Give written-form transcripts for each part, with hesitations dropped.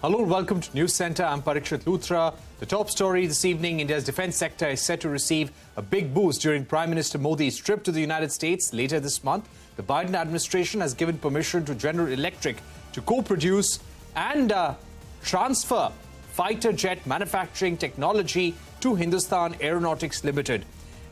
Hello and welcome to Newscentre. I'm Parikshit Luthra. The top story this evening, India's defence sector is set to receive a big boost during Prime Minister Modi's trip to the United States later this month. The Biden administration has given permission to General Electric to co-produce and transfer fighter jet manufacturing technology to Hindustan Aeronautics Limited.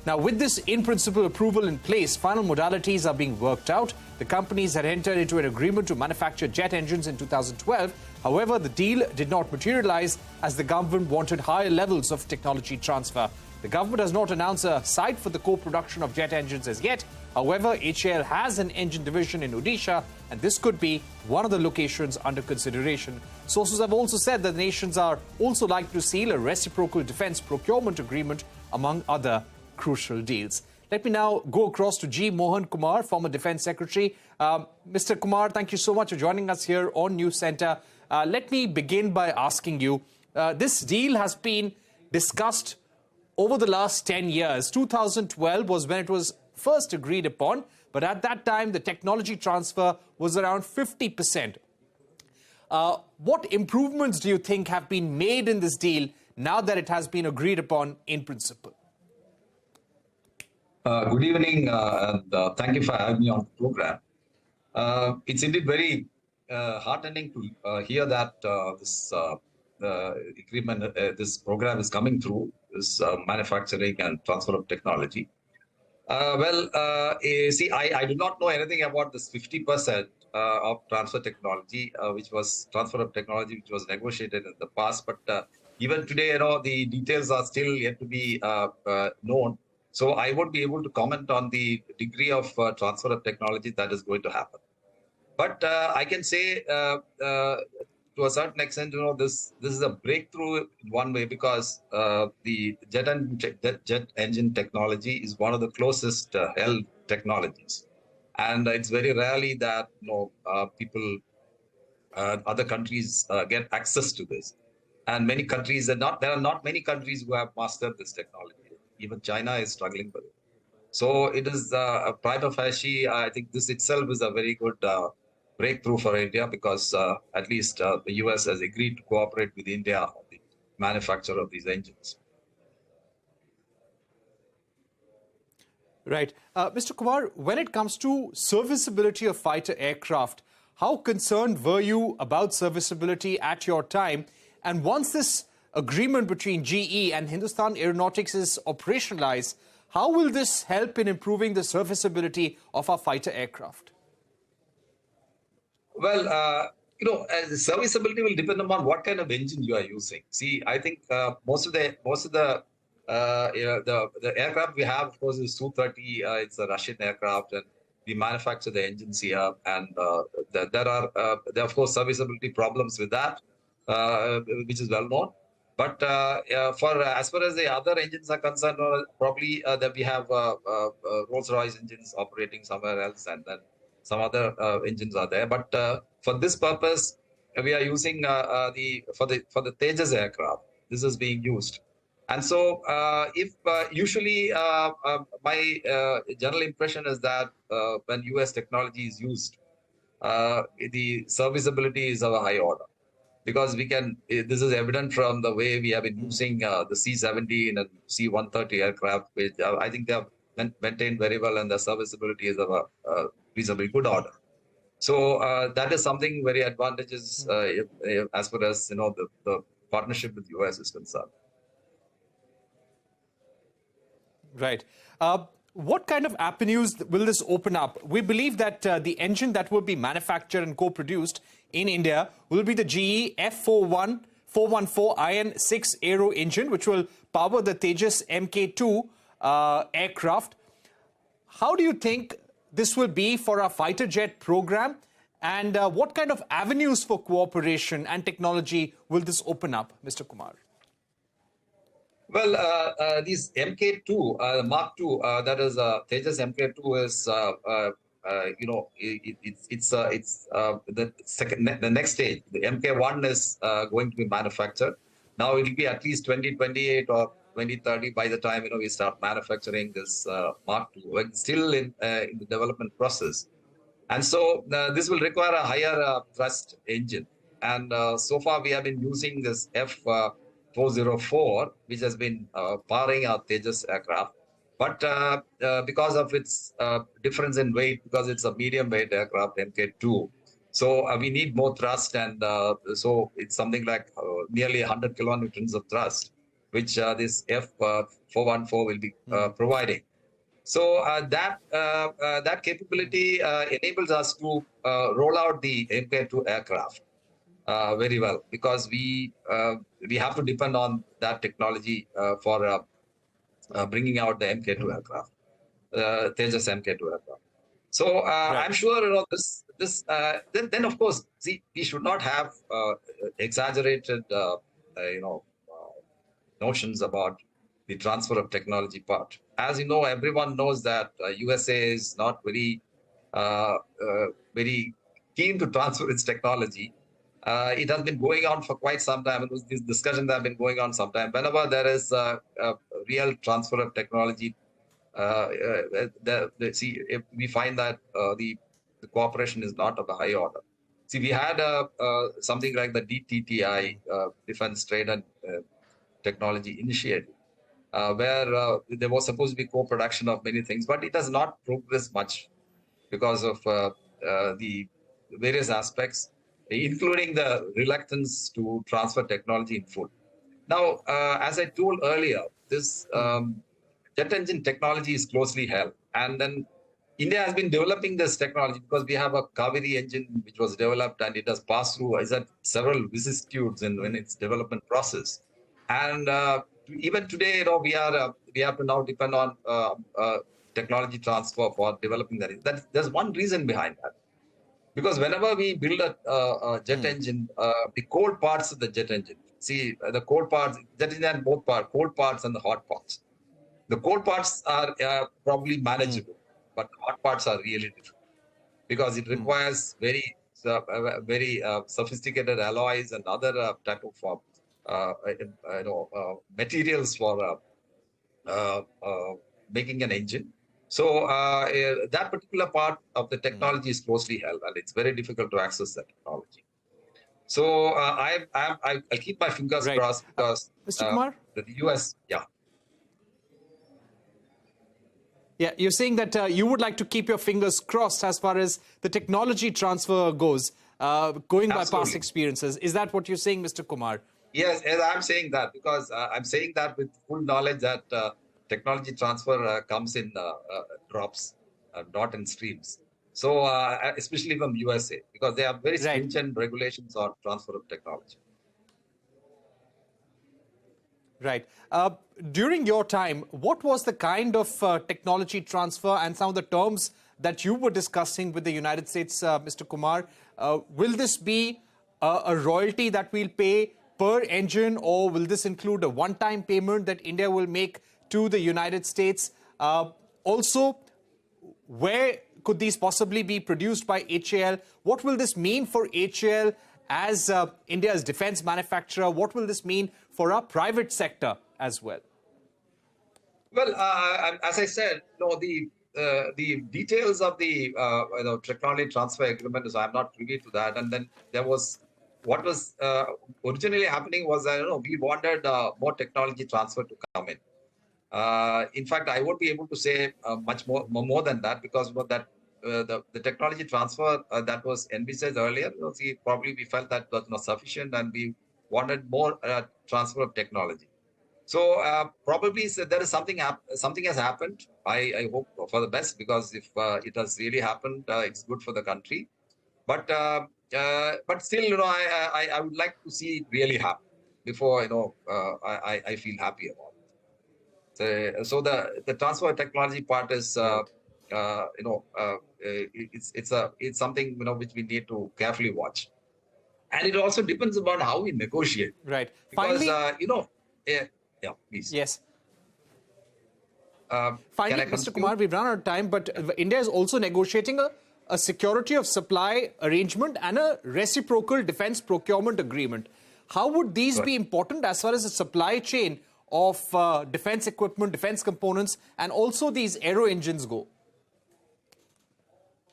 Now, with this in-principle approval in place, final modalities are being worked out. The companies had entered into an agreement to manufacture jet engines in 2012. However, the deal did not materialize as the government wanted higher levels of technology transfer. The government has not announced a site for the co-production of jet engines as yet. However, HAL has an engine division in Odisha, and this could be one of the locations under consideration. Sources have also said that the nations are also likely to seal a reciprocal defense procurement agreement, among other crucial deals. Let me now go across to G. Mohan Kumar, former Defence Secretary. Mr. Kumar, thank you so much for joining us here on Newscentre. Let me begin by asking you, this deal has been discussed over the last 10 years. 2012 was when it was first agreed upon, but at that time, the technology transfer was around 50%. What improvements do you think have been made in this deal now that it has been agreed upon in principle? Good evening, and thank you for having me on the program. It's indeed very heartening to hear that this agreement, this program is coming through, this manufacturing and transfer of technology. See, I do not know anything about this 50% of transfer technology, which was negotiated in the past. But even today, the details are still yet to be known. So I won't be able to comment on the degree of transfer of technology that is going to happen. But I can say to a certain extent, this is a breakthrough in one way, because the jet engine technology is one of the closest held technologies. And it's very rarely that people, other countries get access to this. And many countries there are not many countries who have mastered this technology. Even China is struggling with it. So it is a prima facie. I think this itself is a very good breakthrough for India, because at least the US has agreed to cooperate with India on the manufacture of these engines. Right. Mr. Kumar, when it comes to serviceability of fighter aircraft, how concerned were you about serviceability at your time? And once this agreement between GE and Hindustan Aeronautics is operationalized, how will this help in improving the serviceability of our fighter aircraft? Well, Serviceability will depend upon what kind of engine you are using. See, I think most of the aircraft we have, of course, is Su-30. It's a Russian aircraft, and we manufacture the engines here. And there are, of course, serviceability problems with that, which is well known. But as far as the other engines are concerned, probably that we have Rolls-Royce engines operating somewhere else, and then some other engines are there. But for this purpose, we are using for the Tejas aircraft. This is being used, and so usually my general impression is that when US technology is used, the serviceability is of a high order. Because this is evident from the way we have been using the C-17 and C-130 aircraft, which I think they have maintained very well, and the serviceability is of a reasonably good order. So that is something very advantageous as far as the partnership with US is concerned. Right. What kind of avenues will this open up? We believe that the engine that will be manufactured and co-produced in India will be the GE F414 Iron 6 Aero engine, which will power the Tejas Mk2 aircraft. How do you think this will be for our fighter jet program? And what kind of avenues for cooperation and technology will this open up, Mr. Kumar? Well, these Mk2, Mark II, that is Tejas Mk2 is, the next stage. The Mk1 is going to be manufactured. Now it will be at least 2028 or 2030 by the time we start manufacturing this Mark II. We're still in the development process, and so this will require a higher thrust engine. and so far we have been using this F404, which has been powering our Tejas aircraft. But because of its difference in weight, because it's a medium weight aircraft, Mk2, so we need more thrust, and so it's something like nearly 100 kilonewtons of thrust, which this F414 will be providing. So that capability enables us to roll out the Mk2 aircraft very well, because we have to depend on that technology for bringing out the Mk2 aircraft, Tejas Mk2 aircraft. So Right. I'm sure then of course, see, we should not have exaggerated notions about the transfer of technology part. As you know, everyone knows that USA is not very very keen to transfer its technology. It has been going on for quite some time. These discussions have been going on some time. Whenever there is a real transfer of technology, we find that the cooperation is not of a high order. See, we had something like the DTTI, Defense Trade and Technology Initiative, where there was supposed to be co-production of many things, but it has not progressed much because of the various aspects, including the reluctance to transfer technology in full. Now, as I told earlier, this jet engine technology is closely held. And then India has been developing this technology because we have a Kaveri engine which was developed, and it has passed through several vicissitudes in its development process. And even today, we have to now depend on technology transfer for developing that. There's one reason behind that. Because whenever we build a jet engine, the cold parts of the jet engine, see the cold parts, jet engine and both parts, cold parts and the hot parts. The cold parts are probably manageable, but the hot parts are really difficult because it requires very sophisticated alloys and other type of materials for making an engine. So that particular part of the technology is closely held, and it's very difficult to access that technology. So I'll keep my fingers crossed, because Mr. Kumar? the US, Yeah, you're saying that you would like to keep your fingers crossed as far as the technology transfer goes, going by past experiences. Is that what you're saying, Mr. Kumar? Yes, I'm saying that because I'm saying that with full knowledge that technology transfer comes in drops, not in streams. So especially from USA, because they have very stringent regulations on transfer of technology. Right. During your time, what was the kind of technology transfer and some of the terms that you were discussing with the United States, Mr. Kumar? Will this be a royalty that we'll pay per engine, or will this include a one-time payment that India will make to the United States? Also, where could these possibly be produced by HAL? What will this mean for HAL as India's defense manufacturer? What will this mean for our private sector as well? Well, as I said, the details of the technology transfer agreement is I'm not privy to that. And then there was what was originally happening was we wanted more technology transfer to come in. In fact, I won't be able to say much more than that, because that the technology transfer that was envisaged earlier, probably we felt that was not sufficient, and we wanted more transfer of technology. So probably there is something has happened. I hope for the best, because if it has really happened, it's good for the country. But still, I would like to see it really happen before I feel happy about it. So the transfer of technology part is it's something which we need to carefully watch, and it also depends upon how we negotiate. Right. Because Finally, yeah, please. Yes. Finally, Mr. Kumar, we've run out of time, but India is also negotiating a security of supply arrangement and a reciprocal defense procurement agreement. How would these be important as far as the supply chain of defense equipment, defense components, and also these aero engines go?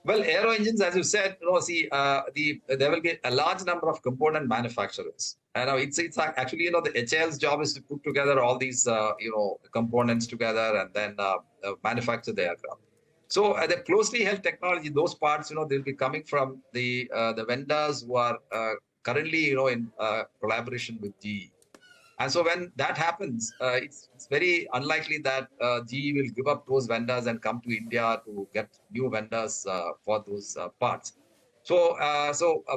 Well, aero engines, as you said, there will be a large number of component manufacturers. And it's actually, the HAL's job is to put together all these, components together and then manufacture the aircraft. So the closely held technology, those parts, they'll be coming from the vendors who are currently, in collaboration with GE. And so when that happens, it's very unlikely that GE will give up those vendors and come to India to get new vendors for those parts. So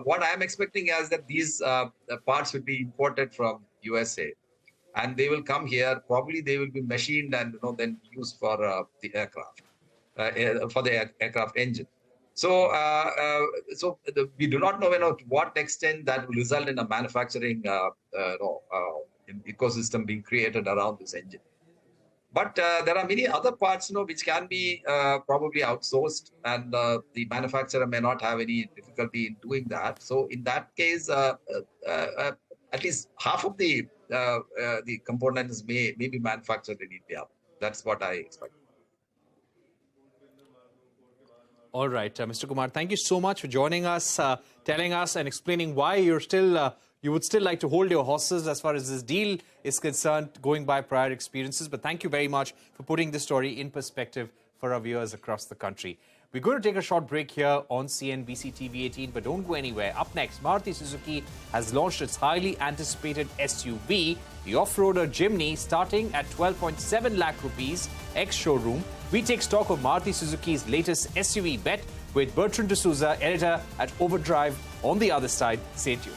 what I'm expecting is that these parts will be imported from USA, and they will come here. Probably they will be machined and then used for the aircraft, for the aircraft engine. So, we do not know, to what extent that will result in a manufacturing ecosystem being created around this engine. But there are many other parts, which can be probably outsourced, and the manufacturer may not have any difficulty in doing that. So, in that case, at least half of the components may be manufactured in India. That's what I expect. All right, Mr. Kumar, thank you so much for joining us, telling us and explaining why you would still like to hold your horses as far as this deal is concerned, going by prior experiences. But thank you very much for putting this story in perspective for our viewers across the country. We're going to take a short break here on CNBC-TV18, but don't go anywhere. Up next, Maruti Suzuki has launched its highly anticipated SUV, the off-roader Jimny, starting at 12.7 lakh rupees ex-showroom. We take stock of Maruti Suzuki's latest SUV bet with Bertrand D'Souza, editor at Overdrive, on the other side. Stay tuned.